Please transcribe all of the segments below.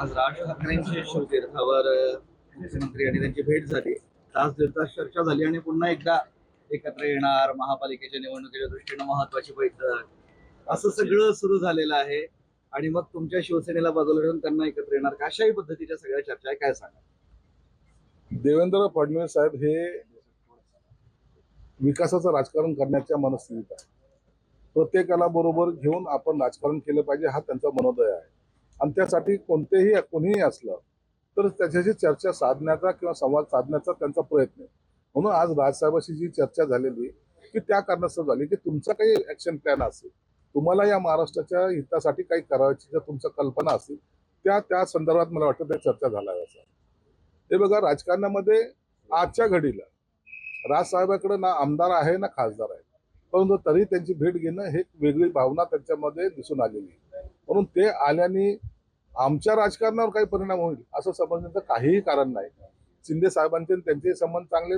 आज राज ठाकरेंच्या शिवतीर्थावर मुख्यमंत्री आणि त्यांची भेट झाली. तास दीड तास चर्चा झाली आणि पुन्हा एकदा एकत्र येणार, महापालिकेच्या निवडणुकीच्या दृष्टीनं महत्वाची बैठक, असं सगळं सुरू झालेलं आहे. आणि मग तुमच्या शिवसेनेला बाजूला ठेवून त्यांना एकत्र येणार, कशाही पद्धतीच्या सगळ्या चर्चा आहे, काय सांगा? देवेंद्र फडणवीस साहेब हे विकासाचं राजकारण करण्याच्या मनस्थितीत आहे. प्रत्येकाला बरोबर घेऊन आपण राजकारण केलं पाहिजे, हा त्यांचा मनोदय आहे. आणि त्यासाठी कोणीही असलं तर त्याच्याशी चर्चा साधण्याचा किंवा संवाद साधण्याचा त्यांचा प्रयत्न आहे. म्हणून आज राजसाहेबांशी जी चर्चा झालेली की त्या कारणास्तव झाली की तुमचा काही ऍक्शन प्लॅन असेल, तुम्हाला या महाराष्ट्राच्या हितासाठी काही करायची जर तुमच्या कल्पना असतील त्या संदर्भात मला वाटतं त्या चर्चा झाल्या. हे बघा, राजकारणामध्ये आजच्या घडीला राजसाहेबांकडे ना आमदार आहे ना खासदार आहे, परंतु तरी त्यांची भेट घेणं हे वेगळी भावना त्यांच्यामध्ये दिसून आलेली आहे. म्हणून ते आल्याने आमच्या राजकारणावर काही परिणाम होईल असं समजण्याचं काहीही कारण नाही. शिंदे साहेबांचे त्यांचे संबंध चांगले,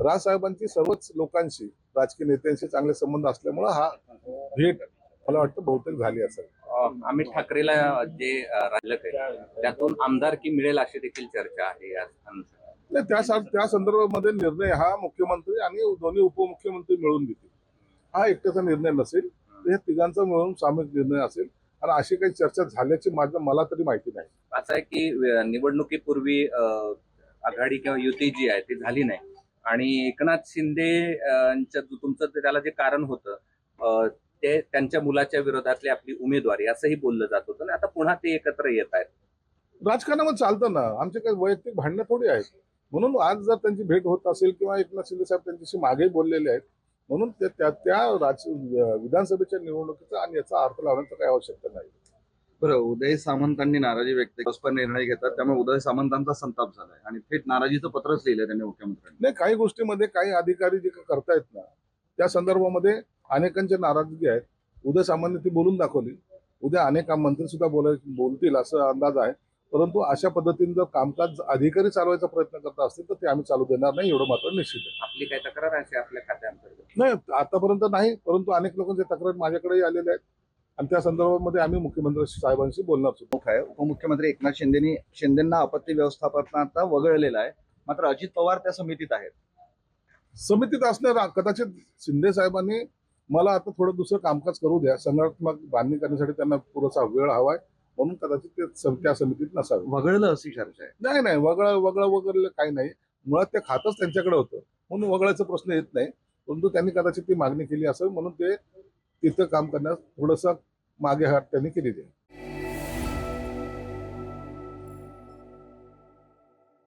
राजसाहेबांची सर्वच लोकांशी राजकीय नेत्यांशी चांगले संबंध असल्यामुळे हा भेट मला वाटतं बहुतेक झाली असेल. अमित ठाकरेला जे राजक आहे त्यातून आमदारकी मिळेल अशी देखील चर्चा आहे. त्या संदर्भामध्ये निर्णय हा मुख्यमंत्री आणि दोन्ही उपमुख्यमंत्री मिळून घेतील. हा एकट्याचा निर्णय नसेल, तर हे तिघांचा मिळून सामूहिक निर्णय असेल. आणि अशी काही चर्चा झाल्याची मला तरी माहिती नाही. असं आहे की निवडणुकीपूर्वी आघाडी किंवा युती जी आहे ती झाली नाही आणि एकनाथ शिंदे तुमचं त्याला जे कारण होतं ते त्यांच्या मुलाच्या विरोधातली आपली उमेदवारी असंही बोललं जात होतं ना. आता पुन्हा ते एकत्र येत आहेत. राजकारणामध्ये चालतं ना, आमचे काही वैयक्तिक भांडणं थोडी आहेत. म्हणून आज जर त्यांची भेट होत असेल किंवा एकनाथ शिंदे साहेब त्यांच्याशी मागे बोललेले आहेत, म्हणून विधानसभेच्या निवडणुकीचा आणि याचा अर्थ लावण्याचा काही आवश्यकता नाही. बरं, उदय सामंतांनी नाराजी व्यक्त केली, परस्पर निर्णय घेतात, त्यामुळे उदय सामंतांचा संताप झालाय आणि थेट नाराजीचं पत्रच लिहिलंय त्यांनी मुख्यमंत्र्यांनी. नाही, काही गोष्टीमध्ये काही अधिकारी जे करतायत ना त्या संदर्भामध्ये अनेकांच्या नाराजगी आहेत. उदय सामंतांनी ती बोलून दाखवली. उद्या अनेक मंत्री सुद्धा बोलतील असं अंदाज आहे. परंतु अशा पद्धतीने जर कामकाज अधिकारी चालवायचा प्रयत्न करत असतील तर ते आम्ही चालू देणार नाही, एवढं मात्र निश्चित आहे. आपली काही तक्रार आहे आपल्या खात्याअंतर्गत? नाही, आतापर्यंत नाही, परंतु अनेक लोकांचे तक्रार माझ्याकडेही आलेल्या आहेत आणि त्या संदर्भामध्ये आम्ही मुख्यमंत्री साहेबांशी बोलणार सुद्धा आहे. उपमुख्यमंत्री एकनाथ शिंदेंना आपत्ती व्यवस्थापनाचा वगळलेला आहे, मात्र अजित पवार त्या समितीत आहेत. समितीत असणार कदाचित शिंदे साहेबांनी मला आता थोडं दुसरं कामकाज करू द्या, संघटनात्मक बांधणी करण्यासाठी त्यांना पुरेसा वेळ हवाय, म्हणून कदाचित ते त्या समितीत नसावे. वगळलं अशी चर्चा आहे. नाही, वगळलं काही नाही. मुळात ते खातच त्यांच्याकडे होतं म्हणून वगळायचा प्रश्न येत नाही. परंतु त्यांनी कदाचित ती मागणी केली असेल म्हणून ते तिथं काम करण्यास थोडंसं मागे हात त्यांनी केलेली आहे.